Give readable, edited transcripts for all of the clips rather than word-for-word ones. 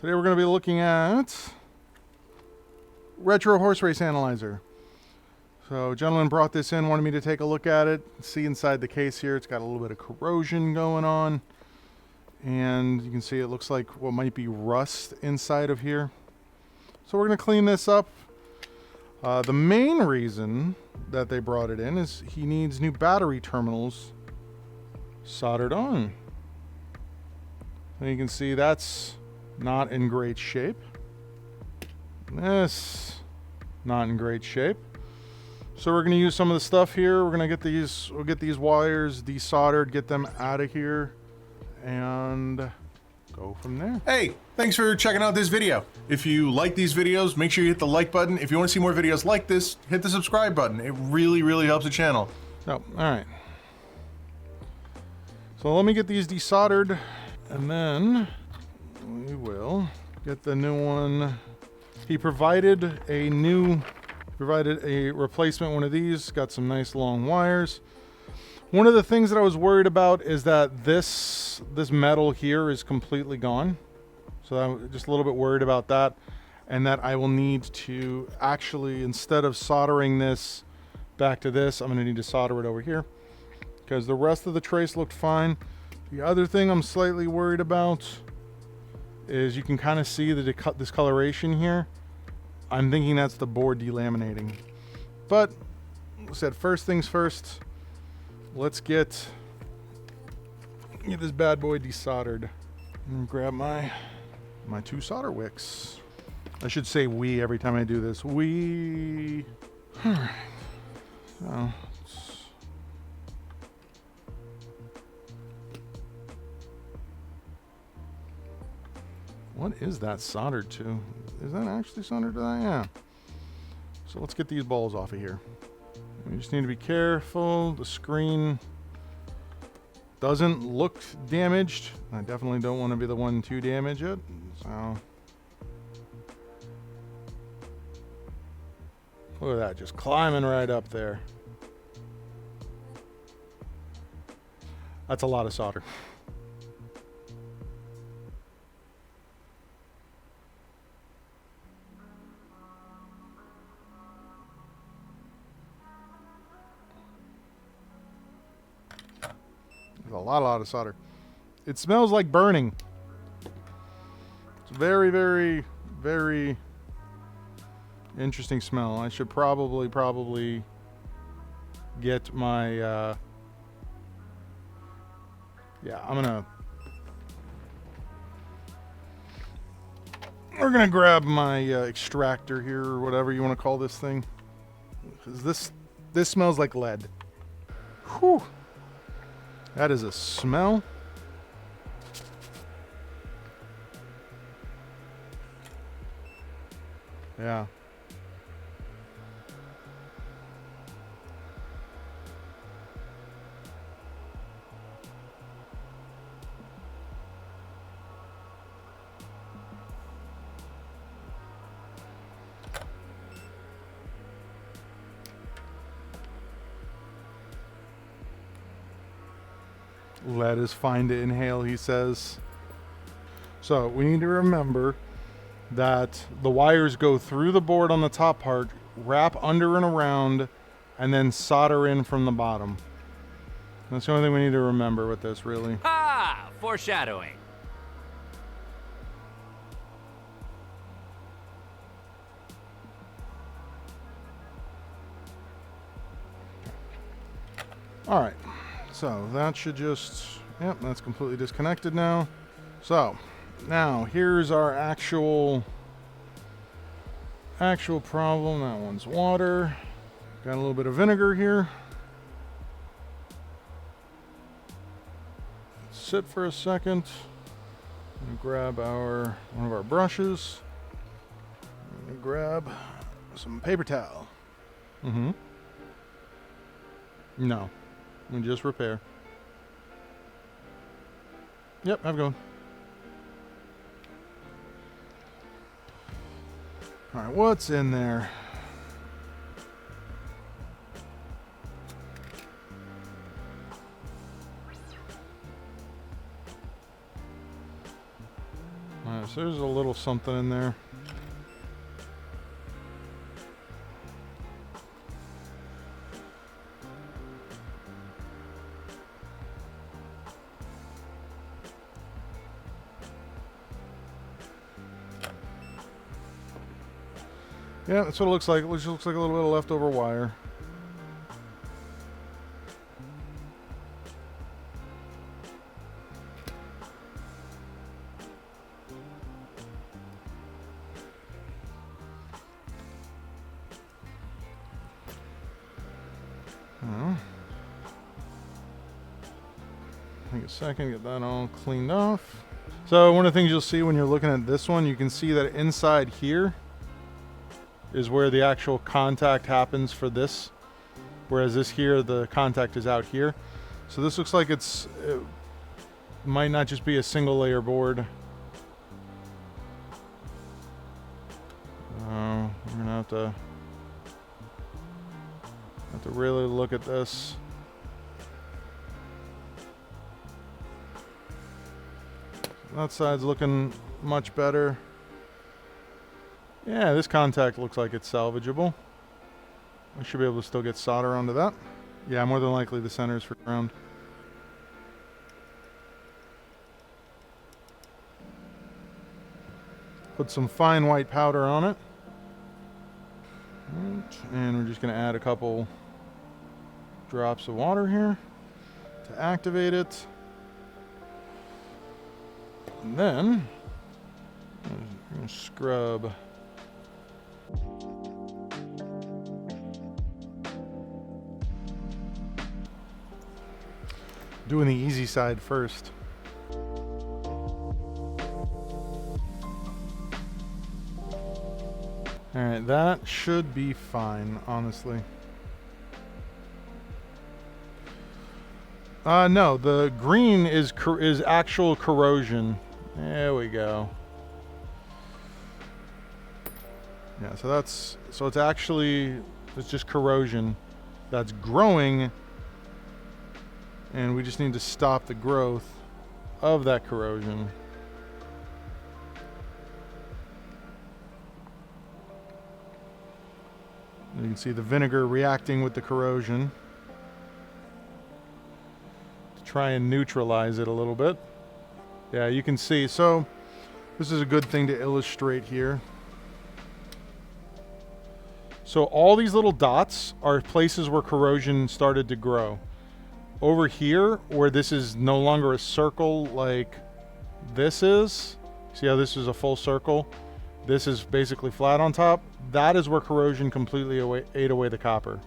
Today we're going to be looking at retro horse race analyzer. So, a gentleman brought this in, wanted me to take a look at it, see inside the case here. It's got a little bit of corrosion going on, and you can see it looks like what might be rust inside of here. So we're going to clean this up. The main reason that they brought it in is he needs new battery terminals soldered on. And you can see that's not in great shape. This, not in great shape. So we're going to use some of the stuff here. We're going to get these, we'll get these wires desoldered, get them out of here, and go from there. Hey, thanks for checking out this video. If you like these videos, make sure you hit the like button. If you want to see more videos like this, hit the subscribe button. It really, really helps the channel. Oh, all right. So let me get these desoldered, and then we will get the new one. He provided a replacement one of these. Got some nice long wires. One of the things that I was worried about is that this metal here is completely gone. So I'm just a little bit worried about that, and that I will need to actually, instead of soldering this back to this, I'm going to need to solder it over here because the rest of the trace looked fine. The other thing I'm slightly worried about is you can kind of see the discoloration here. I'm thinking that's the board delaminating. But, like I said, first things first, let's get this bad boy desoldered. And grab my two solder wicks. I should say we every time I do this. We. All right. So, what is that soldered to? Is that actually soldered to that? Yeah. So let's get these balls off of here. We just need to be careful. The screen doesn't look damaged. I definitely don't want to be the one to damage it. So look at that, just climbing right up there. That's a lot of solder. A lot of solder. It smells like burning. It's very, very, very interesting smell. I should probably get my yeah, we're gonna grab my extractor here, or whatever you want to call this thing, because this smells like lead. Whew. That is a smell. Yeah. Lead is fine to inhale, he says. So we need to remember that the wires go through the board on the top part, wrap under and around, and then solder in from the bottom. That's the only thing we need to remember with this, really. Ah, foreshadowing. All right. So that should just, yep, that's completely disconnected now. So now here's our actual problem. That one's water. Got a little bit of vinegar here. Sit for a second. Grab one of our brushes. Grab some paper towel. No. And just repair. Yep, I'm going. All right, what's in there? Yeah, so there's a little something in there. Yeah, that's what it looks like. It just looks like a little bit of leftover wire. Take a second, get that all cleaned off. So one of the things you'll see when you're looking at this one, you can see that inside here is where the actual contact happens for this, whereas this here, the contact is out here. So this looks like it might not just be a single layer board. We're gonna have to really look at this. That side's looking much better. Yeah, this contact looks like it's salvageable. I should be able to still get solder onto that. Yeah, more than likely the center is for ground. Put some fine white powder on it. And we're just going to add a couple drops of water here to activate it. And then I'm going to scrub. Doing the easy side first. Alright, that should be fine, honestly. No, the green is actual corrosion. There we go. Yeah, so it's just corrosion that's growing, and we just need to stop the growth of that corrosion. You can see the vinegar reacting with the corrosion to try and neutralize it a little bit. Yeah, you can see. So this is a good thing to illustrate here. So all these little dots are places where corrosion started to grow. Over here, where this is no longer a circle like this is, see how this is a full circle? This is basically flat on top. That is where corrosion completely ate away the copper.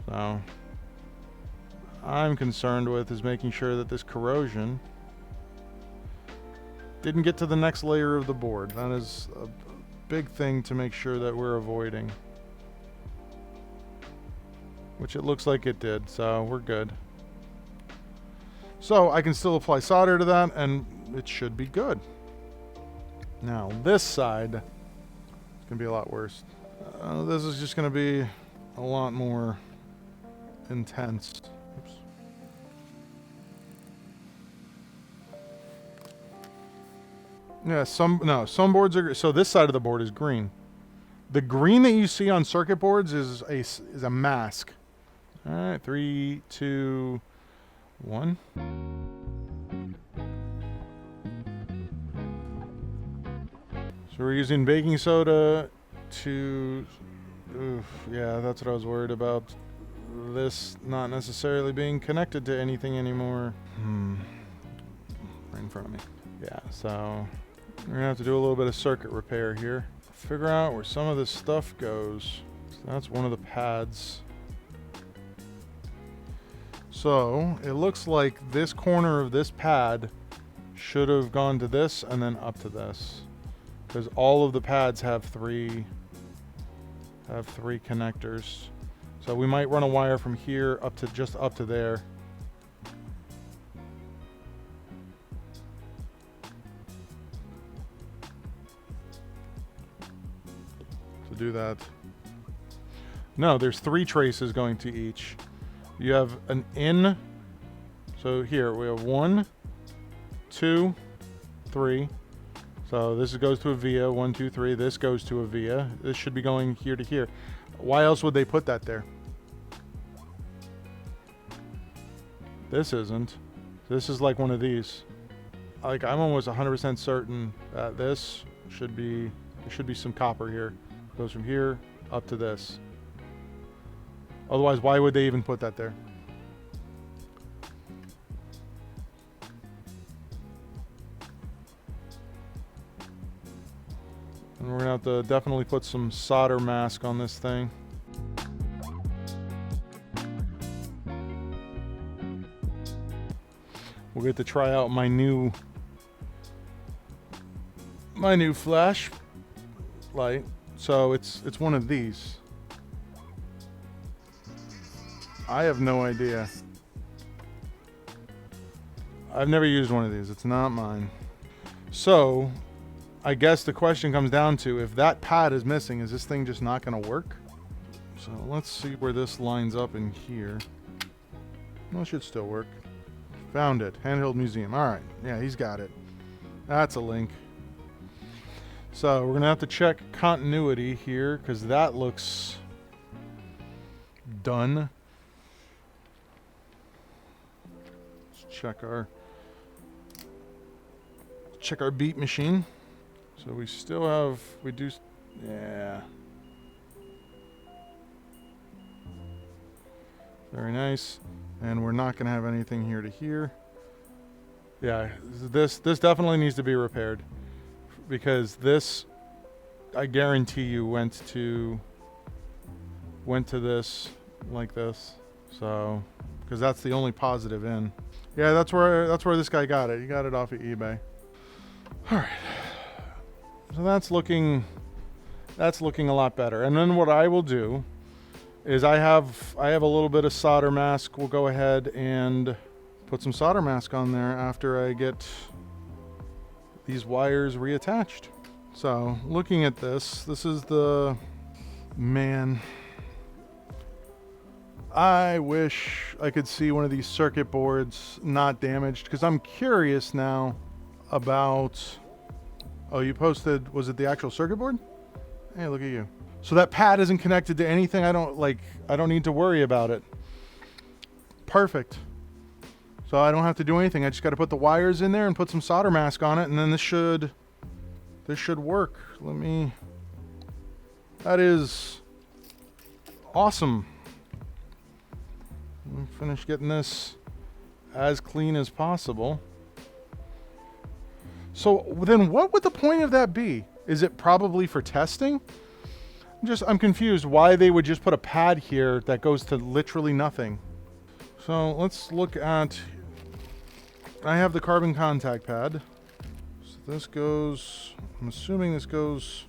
So I'm concerned with is making sure that this corrosion didn't get to the next layer of the board. That is a big thing to make sure that we're avoiding. Which it looks like it did, so we're good. So I can still apply solder to that and it should be good. Now this side is going to be a lot worse. This is just going to be a lot more intense. Oops. Yeah, some boards are, so this side of the board is green. The green that you see on circuit boards is a mask. All right, 3, 2, 1. So we're using baking soda to, yeah, that's what I was worried about. This not necessarily being connected to anything anymore. Right in front of me. Yeah, so we're gonna have to do a little bit of circuit repair here. Figure out where some of this stuff goes. So that's one of the pads. So it looks like this corner of this pad should have gone to this and then up to this. Because all of the pads have three connectors. So we might run a wire from here up to just up to there. To do that. No, there's 3 traces going to each. You have an in. So here we have 1, 2, 3. So this goes to a via, 1, 2, 3. This goes to a via. This should be going here to here. Why else would they put that there? This isn't. This is like one of these. Like, I'm almost 100% certain that this should be, there should be some copper here. It goes from here up to this. Otherwise, why would they even put that there? And we're gonna have to definitely put some solder mask on this thing. We'll get to try out my new flash light. So it's one of these. I have no idea. I've never used one of these. It's not mine. So I guess the question comes down to, if that pad is missing, is this thing just not going to work? So let's see where this lines up in here. Well, it should still work. Found it. Handheld Museum. All right. Yeah, he's got it. That's a link. So we're going to have to check continuity here, because that looks done. Let's check our beat machine. So we still have, yeah. Very nice. And we're not going to have anything here to here. Yeah, this definitely needs to be repaired, because this, I guarantee you, went to this like this. So, because that's the only positive in. Yeah, that's where this guy got it. He got it off of eBay. All right. So that's looking a lot better. And then what I will do is I have a little bit of solder mask. We'll go ahead and put some solder mask on there after I get these wires reattached. So looking at this is the, man, I wish I could see one of these circuit boards not damaged, because I'm curious now about, oh, you posted, was it the actual circuit board? Hey, look at you. So that pad isn't connected to anything. I don't need to worry about it. Perfect. So I don't have to do anything. I just got to put the wires in there and put some solder mask on it, and then this should work. That is awesome. Let me finish getting this as clean as possible. So then what would the point of that be? Is it probably for testing? I'm confused why they would just put a pad here that goes to literally nothing. So let's look at, I have the carbon contact pad. So this goes, I'm assuming this goes,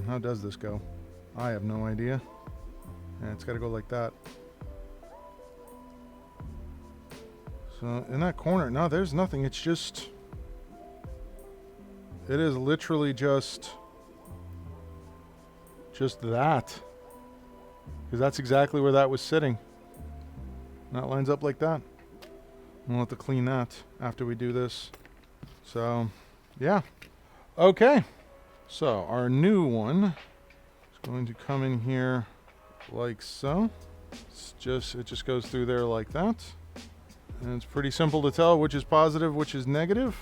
how does this go? I have no idea. Yeah, it's got to go like that. So in that corner, no, there's nothing. It's just, it is literally just that. Because that's exactly where that was sitting. And that lines up like that. We'll have to clean that after we do this. So, yeah. Okay. So, our new one is going to come in here like so. It just goes through there like that. And it's pretty simple to tell which is positive, which is negative.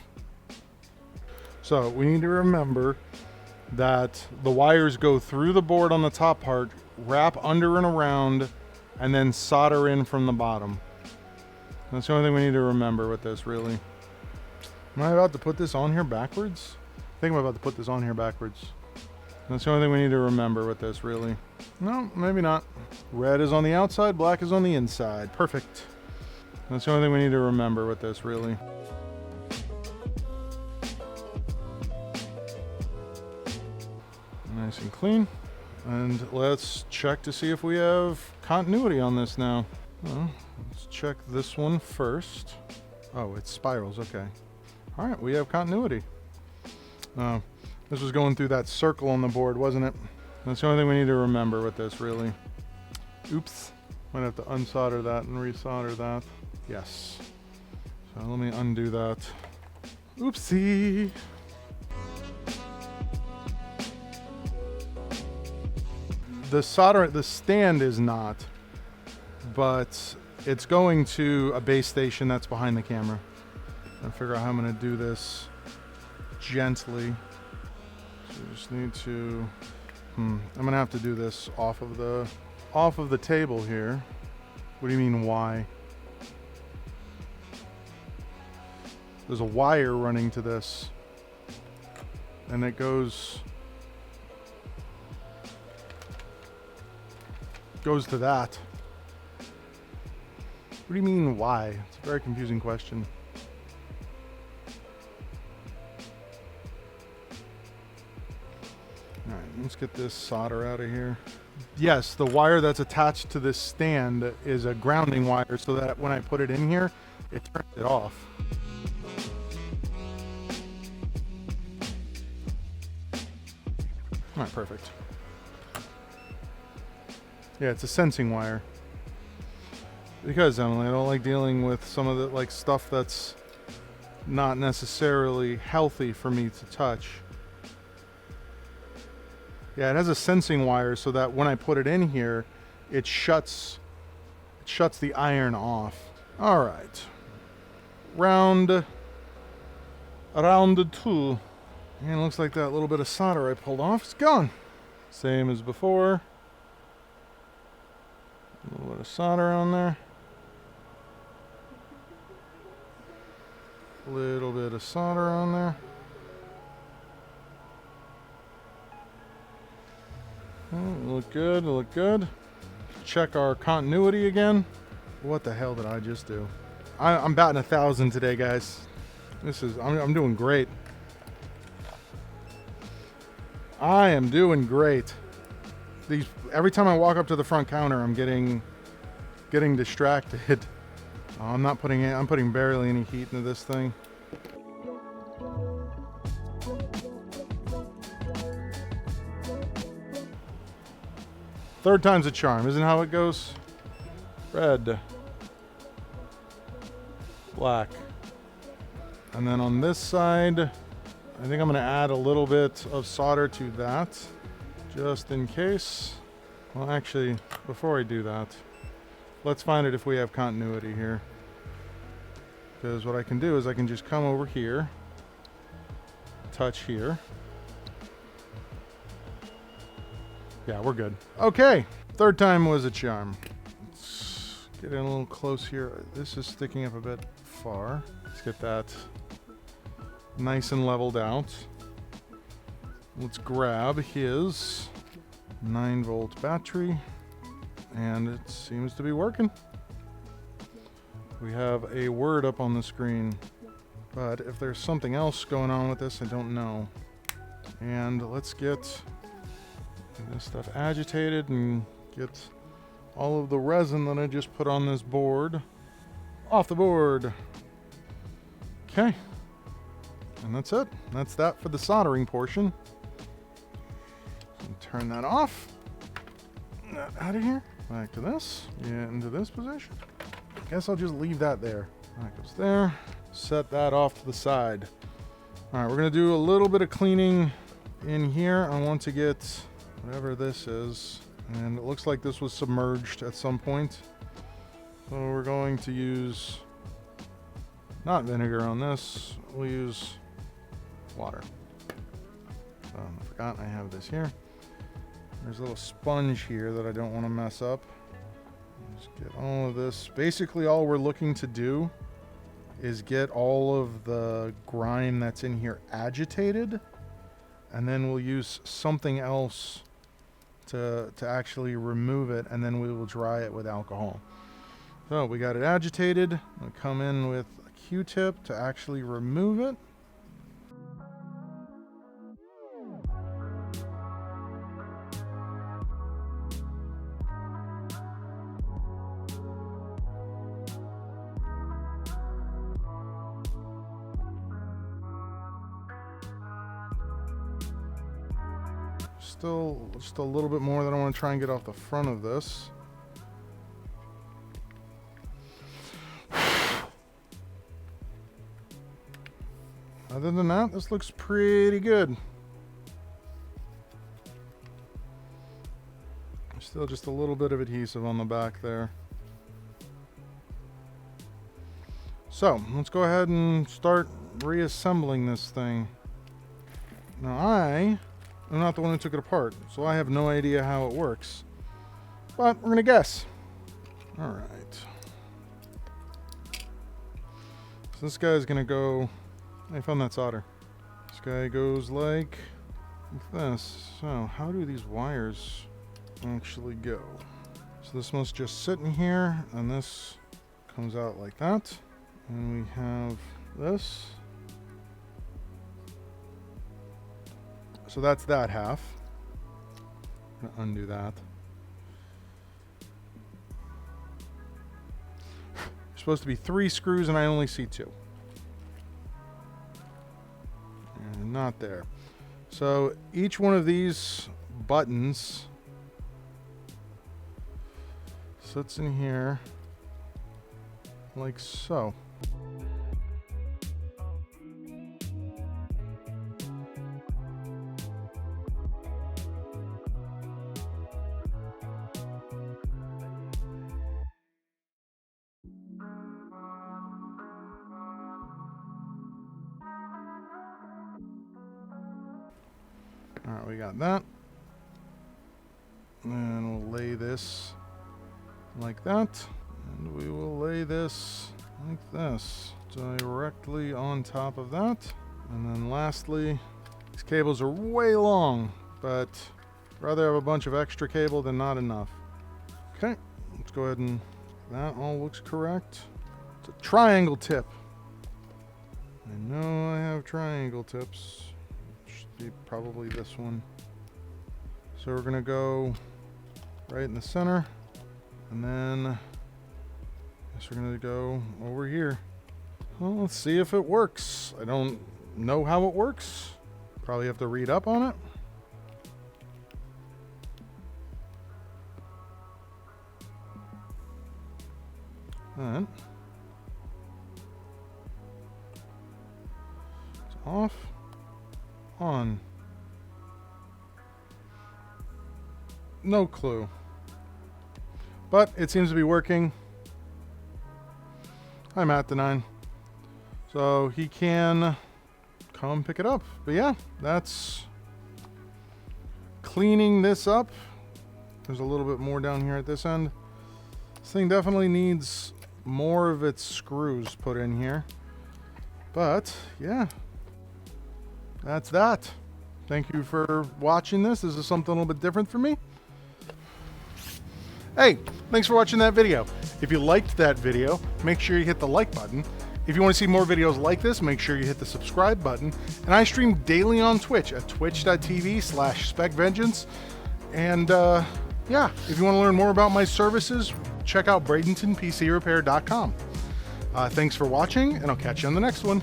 So, we need to remember that the wires go through the board on the top part, wrap under and around, and then solder in from the bottom. That's the only thing we need to remember with this, really. Am I about to put this on here backwards? I think I'm about to put this on here backwards. That's the only thing we need to remember with this, really. No, maybe not. Red is on the outside, black is on the inside. Perfect. That's the only thing we need to remember with this, really. Nice and clean. And let's check to see if we have continuity on this now. Well, let's check this one first. Oh, it's spirals, okay. All right, we have continuity. This was going through that circle on the board, wasn't it? That's the only thing we need to remember with this, really. Oops. Might have to unsolder that and resolder that. Yes. So let me undo that. Oopsie. The stand is not, but it's going to a base station that's behind the camera. I'll figure out how I'm gonna do this gently. So just need to, I'm gonna have to do this off of the table here. What do you mean, why? There's a wire running to this, and it goes to that. What do you mean, why? It's a very confusing question. All right, let's get this solder out of here. Yes, the wire that's attached to this stand is a grounding wire, so that when I put it in here, it turns it off. All right, perfect. Yeah, it's a sensing wire. Because, Emily, I don't like dealing with some of the stuff that's not necessarily healthy for me to touch. Yeah, it has a sensing wire so that when I put it in here, it shuts the iron off. All right. Round 2. And it looks like that little bit of solder I pulled off is gone. Same as before. A little bit of solder on there. A little bit of solder on there. Look good, look good. Check our continuity again. What the hell did I just do? I'm batting 1,000 today, guys. I'm doing great. I am doing great. Every time I walk up to the front counter, I'm getting distracted. I'm putting barely any heat into this thing. Third time's a charm, isn't how it goes? Red. Black. And then on this side, I think I'm going to add a little bit of solder to that, just in case. Well, actually, before I do that, let's find it if we have continuity here. Because what I can do is I can just come over here, touch here. Yeah, we're good. Okay, third time was a charm. Let's get in a little close here. This is sticking up a bit far. Let's get that nice and leveled out. Let's grab his 9-volt battery, and it seems to be working. We have a word up on the screen, but if there's something else going on with this, I don't know. And let's get this stuff agitated and get all of the resin that I just put on this board off the board. Okay. And that's it. That's that for the soldering portion. So turn that off. That out of here. Back to this. Get into this position. Guess I'll just leave that there. That goes there. Set that off to the side. All right, we're going to do a little bit of cleaning in here. I want to get whatever this is. And it looks like this was submerged at some point. So we're going to use not vinegar on this. We'll use water. So I forgot I have this here. There's a little sponge here that I don't want to mess up. Just get all of this. Basically all we're looking to do is get all of the grime that's in here agitated, and then we'll use something else to actually remove it, and then we will dry it with alcohol. So we got it agitated. I'll come in with a Q-tip to actually remove it. Still just a little bit more that I want to try and get off the front of this. Other than that, this looks pretty good. Still just a little bit of adhesive on the back there. So let's go ahead and start reassembling this thing. Now I'm not the one who took it apart, so I have no idea how it works. But we're gonna guess. All right. So this guy's gonna go. I found that solder. This guy goes like this. So how do these wires actually go? So this must just sit in here, and this comes out like that. And we have this. So that's that half. I'm gonna undo that. There's supposed to be 3 screws, and I only see 2. And not there. So each one of these buttons sits in here like so. All right, we got that. And we'll lay this like that. And we will lay this like this, directly on top of that. And then lastly, these cables are way long, but I'd rather have a bunch of extra cable than not enough. Okay, let's go ahead and, that all looks correct. It's a triangle tip. I know I have triangle tips. Should be probably this one. So we're gonna go right in the center, and then I guess we're gonna go over here. Well, let's see if it works. I don't know how it works. Probably have to read up on it. Alright. It's off, on. No clue. But it seems to be working. Hi, Mattel. So he can come pick it up. But yeah, that's cleaning this up. There's a little bit more down here at this end. This thing definitely needs more of its screws put in here. But yeah, that's that. Thank you for watching this. This is something a little bit different for me. Hey, thanks for watching that video. If you liked that video, make sure you hit the like button. If you want to see more videos like this, make sure you hit the subscribe button. And I stream daily on Twitch at twitch.tv/SpecVengeance. And yeah, if you want to learn more about my services, check out Bradenton PC Repair.com. Thanks for watching, and I'll catch you on the next one.